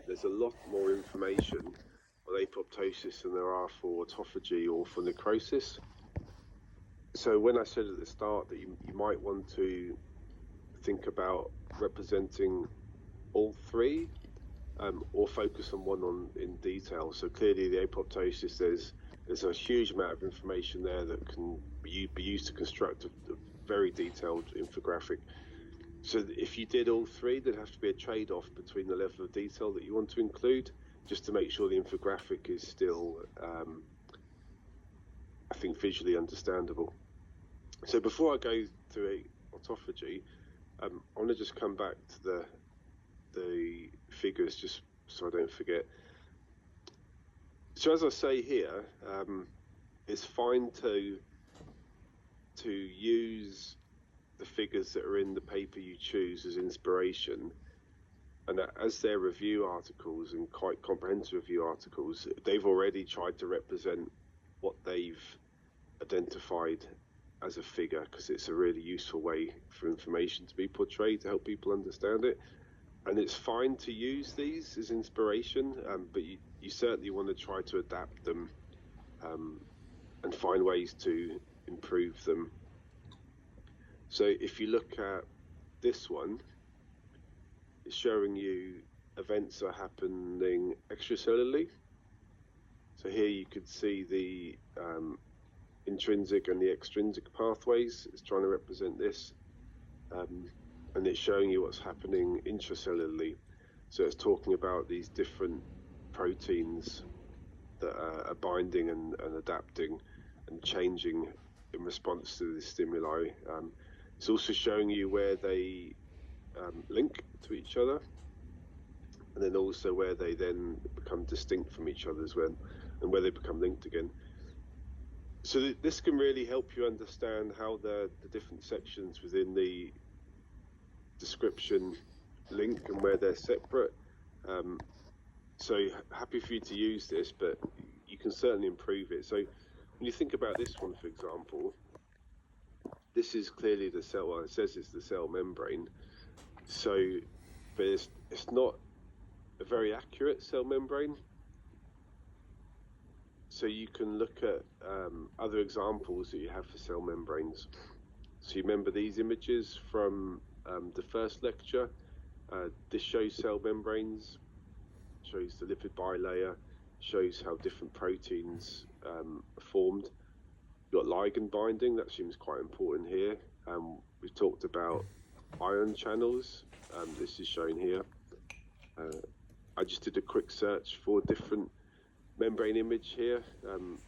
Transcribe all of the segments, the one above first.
there's a lot more information on apoptosis than there are for autophagy or for necrosis. So when I said at the start that you might want to think about representing all three, or focus on one in detail. So clearly the apoptosis, there's a huge amount of information there that can be used to construct a very detailed infographic. So if you did all three, there'd have to be a trade-off between the level of detail that you want to include, just to make sure the infographic is still, I think, visually understandable. So before I go through autophagy, I want to just come back to the figures, just so I don't forget. So as I say here, it's fine to use the figures that are in the paper you choose as inspiration, and as they're review articles and quite comprehensive review articles, they've already tried to represent what they've identified as a figure, because it's a really useful way for information to be portrayed to help people understand it. And it's fine to use these as inspiration, but you certainly want to try to adapt them and find ways to improve them. So if you look at this one, it's showing you events are happening extracellularly. So here you could see the intrinsic and the extrinsic pathways. It's trying to represent this. And it's showing you what's happening intracellularly. So it's talking about these different proteins that are binding and adapting and changing in response to the stimuli. It's also showing you where they link to each other, and then also where they then become distinct from each other as well, and where they become linked again. So this can really help you understand how the different sections within the description link and where they're separate. So happy for you to use this, but you can certainly improve it. So when you think about this one, for example, this is clearly the cell. Well, it says it's the cell membrane. So, but it's not a very accurate cell membrane. So you can look at other examples that you have for cell membranes. So you remember these images from the first lecture. This shows cell membranes, shows the lipid bilayer, shows how different proteins are formed. You've got ligand binding, that seems quite important here. We've talked about ion channels, this is shown here. I just did a quick search for different membrane image here from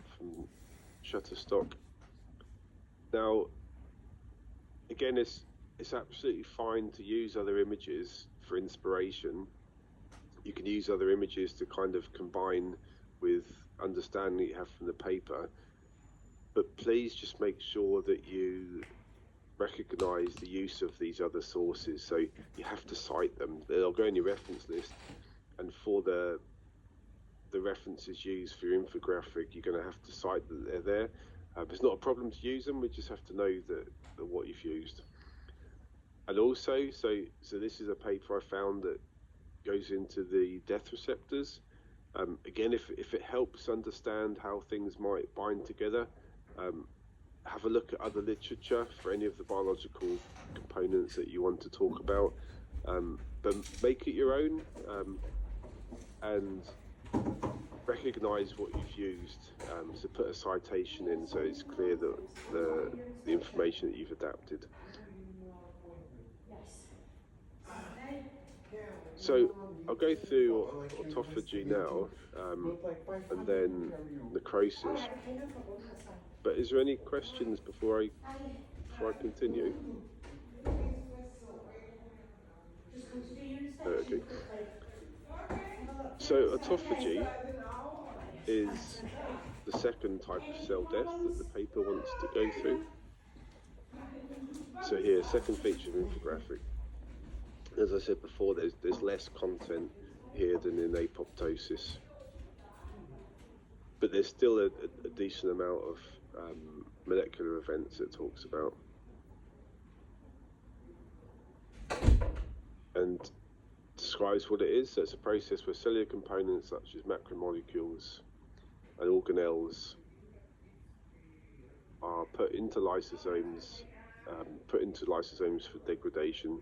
Shutterstock. Now, again, it's absolutely fine to use other images for inspiration. You can use other images to kind of combine with understanding that you have from the paper, but please just make sure that you recognize the use of these other sources. So you have to cite them. They'll go in your reference list, and for the references used for your infographic, you're going to have to cite that they're there. It's not a problem to use them, we just have to know that what you've used. And also, so this is a paper I found that goes into the death receptors. Again, if it helps understand how things might bind together, have a look at other literature for any of the biological components that you want to talk about, but make it your own, and recognize what you've used. So put a citation in so it's clear that the information that you've adapted. So I'll go through autophagy now, and then necrosis. But is there any questions before I continue? Okay. So autophagy is the second type of cell death that the paper wants to go through. So here, second feature of infographic. As I said before, there's less content here than in apoptosis, but there's still a decent amount of molecular events it talks about. And to describes what it is. So it's a process where cellular components such as macromolecules and organelles are put into lysosomes for degradation.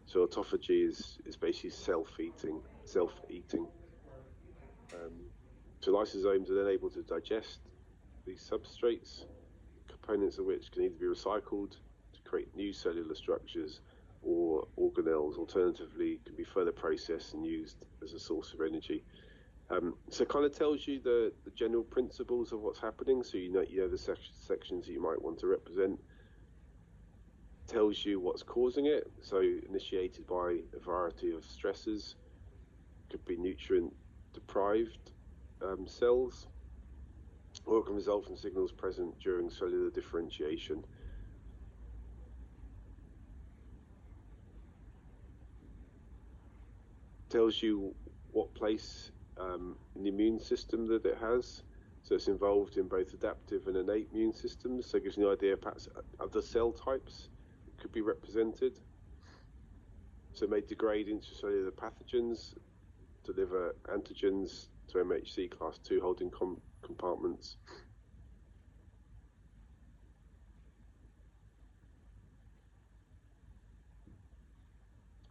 So autophagy is basically self-eating. So lysosomes are then able to digest these substrates, components of which can either be recycled to create new cellular structures, or organelles alternatively can be further processed and used as a source of energy. So it kind of tells you the general principles of what's happening. So you know the sections that you might want to represent. Tells you what's causing it. So initiated by a variety of stressors. Could be nutrient deprived cells, or it can result from signals present during cellular differentiation. Tells you what place in the immune system that it has. So it's involved in both adaptive and innate immune systems. So it gives you an idea perhaps other cell types could be represented. So it may degrade intracellular pathogens, deliver antigens to MHC class 2 holding compartments.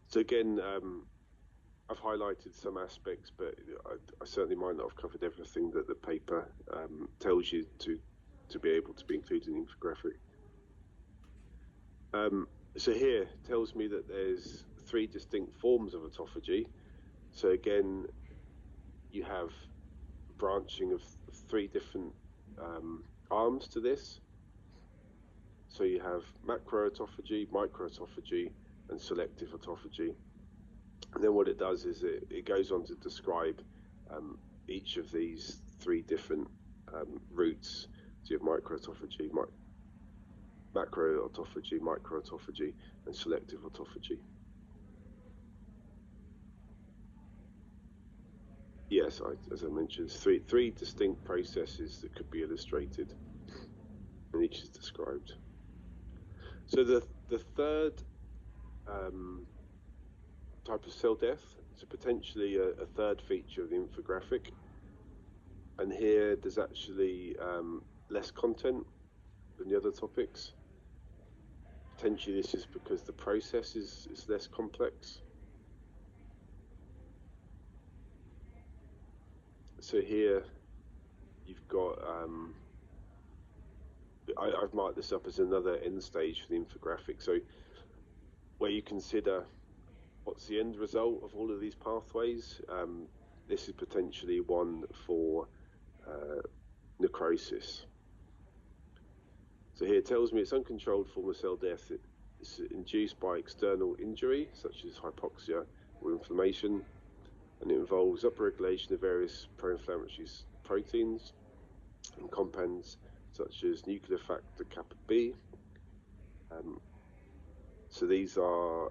So again, I've highlighted some aspects, but I certainly might not have covered everything that the paper tells you to be able to be included in the infographic. So here it tells me that there's 3 distinct forms of autophagy. So again, you have branching of 3 different arms to this. So you have macroautophagy, microautophagy, and selective autophagy. And then what it does is it goes on to describe each of these 3 different routes. So you have microautophagy, macroautophagy, microautophagy, and selective autophagy. Yes, as I mentioned, three distinct processes that could be illustrated, and each is described. So the third type of cell death, so potentially a third feature of the infographic, and here there's actually less content than the other topics. Potentially this is because the process is less complex. So here you've got, I've marked this up as another end stage for the infographic. So where you consider what's the end result of all of these pathways, this is potentially one for necrosis. So here it tells me it's uncontrolled form of cell death. It's induced by external injury, such as hypoxia or inflammation, and it involves upregulation of various pro-inflammatory proteins and compounds such as nuclear factor kappa B. So these are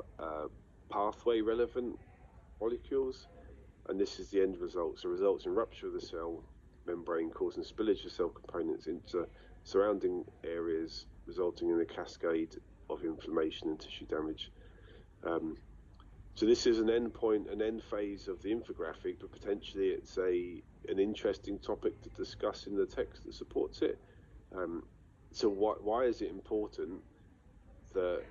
pathway relevant molecules, and this is the end result. So it results in rupture of the cell membrane, causing spillage of cell components into surrounding areas, resulting in a cascade of inflammation and tissue damage. So this is an end point, an end phase of the infographic, but potentially it's an interesting topic to discuss in the text that supports it. So why is it important that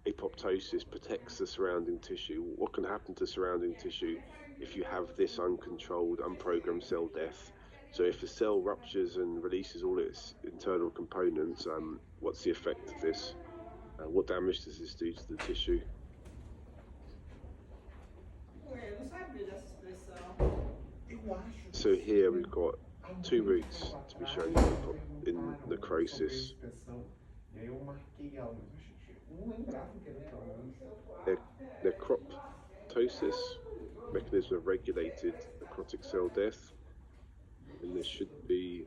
apoptosis protects the surrounding tissue? What can happen to surrounding tissue if you have this uncontrolled, unprogrammed cell death? So if a cell ruptures and releases all its internal components, what's the effect of this? What damage does this do to the tissue? So here we've got 2 routes to be shown in necrosis. Necroptosis, mechanism of regulated necrotic cell death, and this should be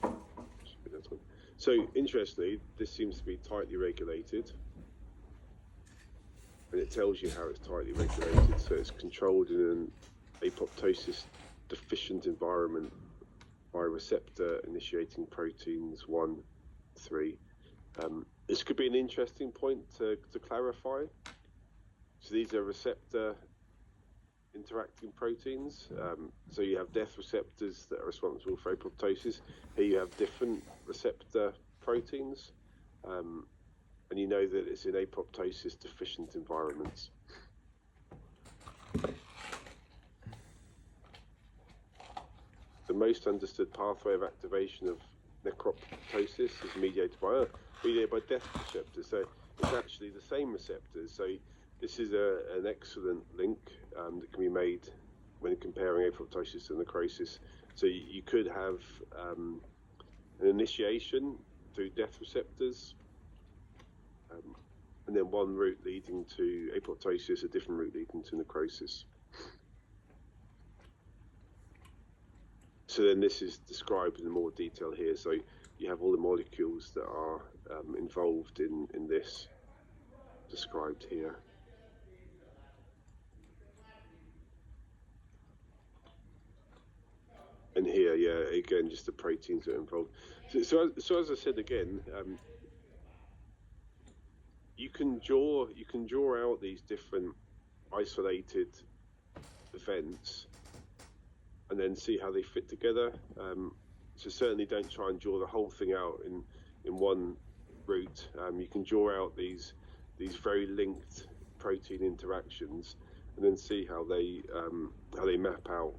that one. So interestingly, this seems to be tightly regulated, and it tells you how it's tightly regulated. So it's controlled in an apoptosis deficient environment by receptor initiating proteins 1, 3. This could be an interesting point to clarify. So these are receptor interacting proteins. So you have death receptors that are responsible for apoptosis. Here you have different receptor proteins, and you know that it's in apoptosis deficient environments. The most understood pathway of activation of necroptosis is mediated by death receptors. So it's actually the same receptors. So this is an excellent link that can be made when comparing apoptosis and necrosis. So you could have an initiation through death receptors, and then one route leading to apoptosis, a different route leading to necrosis. So then this is described in more detail here. So you have all the molecules that are involved in this described here. And here, yeah, again, just the proteins that are involved. So as I said again, you can draw out these different isolated events and then see how they fit together. So certainly don't try and draw the whole thing out in one route. You can draw out these very linked protein interactions and then see how they map out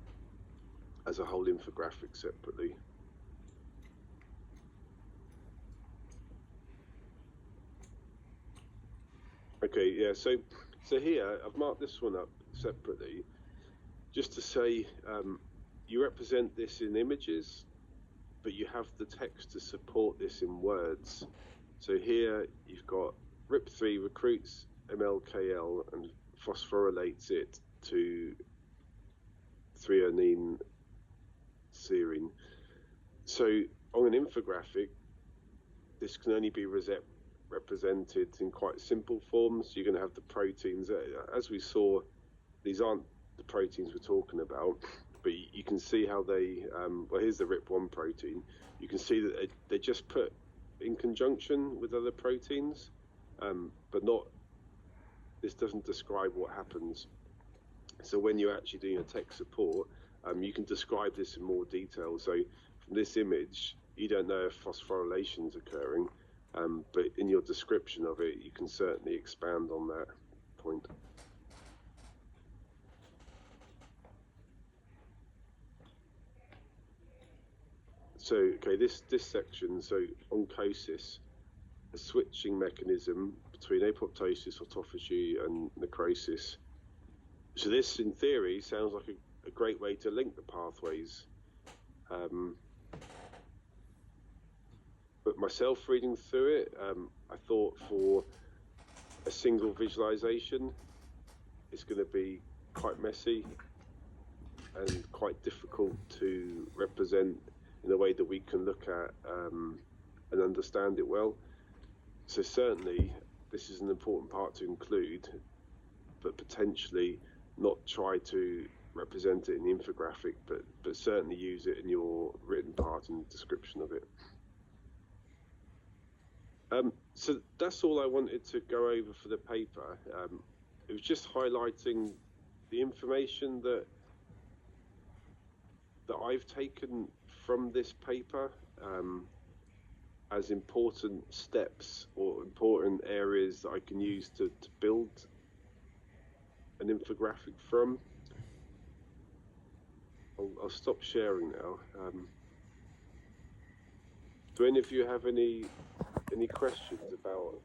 as a whole infographic separately. Okay, yeah, so here I've marked this one up separately just to say you represent this in images, but you have the text to support this in words. So here you've got RIP3 recruits MLKL and phosphorylates it to threonine serine. So on an infographic, this can only be represented in quite simple forms. You're going to have the proteins. As we saw, these aren't the proteins we're talking about, but you can see how they, well, here's the RIP1 protein. You can see that they just put in conjunction with other proteins, but this doesn't describe what happens. So when you're actually doing a text support, you can describe this in more detail. So from this image, you don't know if phosphorylation is occurring, but in your description of it, you can certainly expand on that point. So, okay, this section, so oncosis, a switching mechanism between apoptosis, autophagy, and necrosis. So this, in theory, sounds like a great way to link the pathways. But myself reading through it, I thought for a single visualization, it's going to be quite messy and quite difficult to represent in a way that we can look at and understand it well. So certainly this is an important part to include, but potentially not try to represent it in the infographic, but certainly use it in your written part and description of it. So that's all I wanted to go over for the paper. It was just highlighting the information that I've taken from this paper as important steps or important areas that I can use to build an infographic from. I'll stop sharing now. Do any of you have any questions about